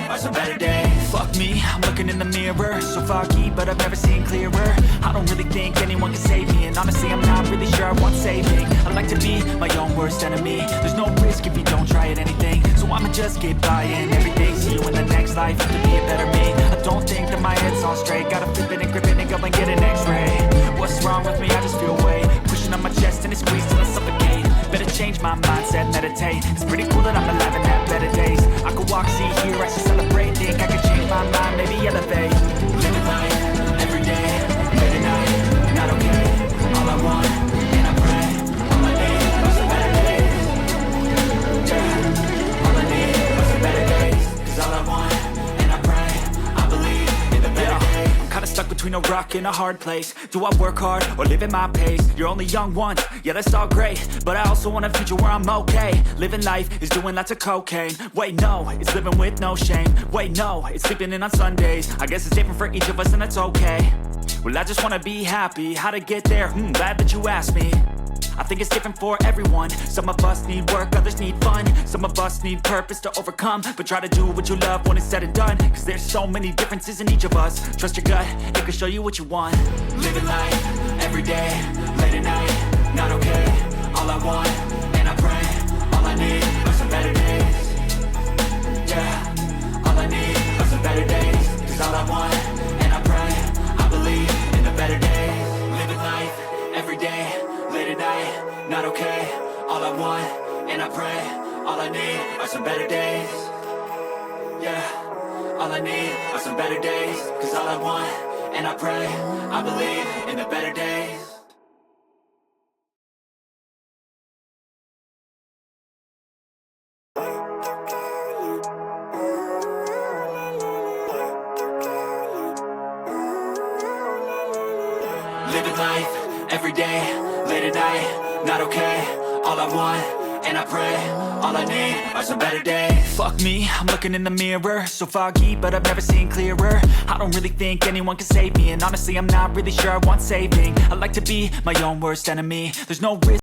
are some better days. Fuck me, I'm looking in the mirror, so foggy, but I've never seen clearer. I don't really think anyone can save me, and honestly I'm not really sure I want saving. I like to be my own worst enemy. There's no risk if you don't try at anything, so I'ma just keep buying everything. See you in the next life, have to be a better me. I don't think that my head's on straight, gotta flip it and grip it and go and get an x-ray. What's wrong with me? I just feel weight pushing on my chest and it squeezes till I suffocate. Better change my mindset, meditate. It's pretty cool that I'm alive and have better days. I could walk, see, hear, I should celebrate. Think I could change my mind, maybe elevate. Living life, every day, late at night, not okay. All I want, and I pray, all I need are some better days. Yeah, all I need are some better days. Cause all I want, and I pray, I believe in the better days. I'm kinda stuck between a rock and a hard place. Do I work hard or live at my pace? You're only young once, yeah that's all great, but I also want a future where I'm okay. Living life is doing lots of cocaine. Wait no, it's living with no shame. Wait no, it's sleeping in on Sundays. I guess it's different for each of us and that's okay. Well I just wanna be happy, how to get there? Glad that you asked me. I think it's different for everyone. Some of us need work, others need fun. Some of us need purpose to overcome. But try to do what you love when it's said and done. Cause there's so many differences in each of us. Trust your gut, it can show you what you want. Living life, every day, late at night, not okay. All I want, and I pray, all I need are some better days. Yeah, all I need are some better days. Cause all I want, and I pray, I believe in the better days. Living life, every day, late at night, not okay. All I want, and I pray, all I need are some better days. Yeah, all I need are some better days. Cause all I want, and I pray, I believe in the better days. Living life, every day, late at night, not okay. All I want, and I pray, all I need are some better days. Fuck me, I'm looking in the mirror, so foggy, but I've never seen clearer. I don't really think anyone can save me, and honestly I'm not really sure I want saving. I like to be my own worst enemy. There's no risk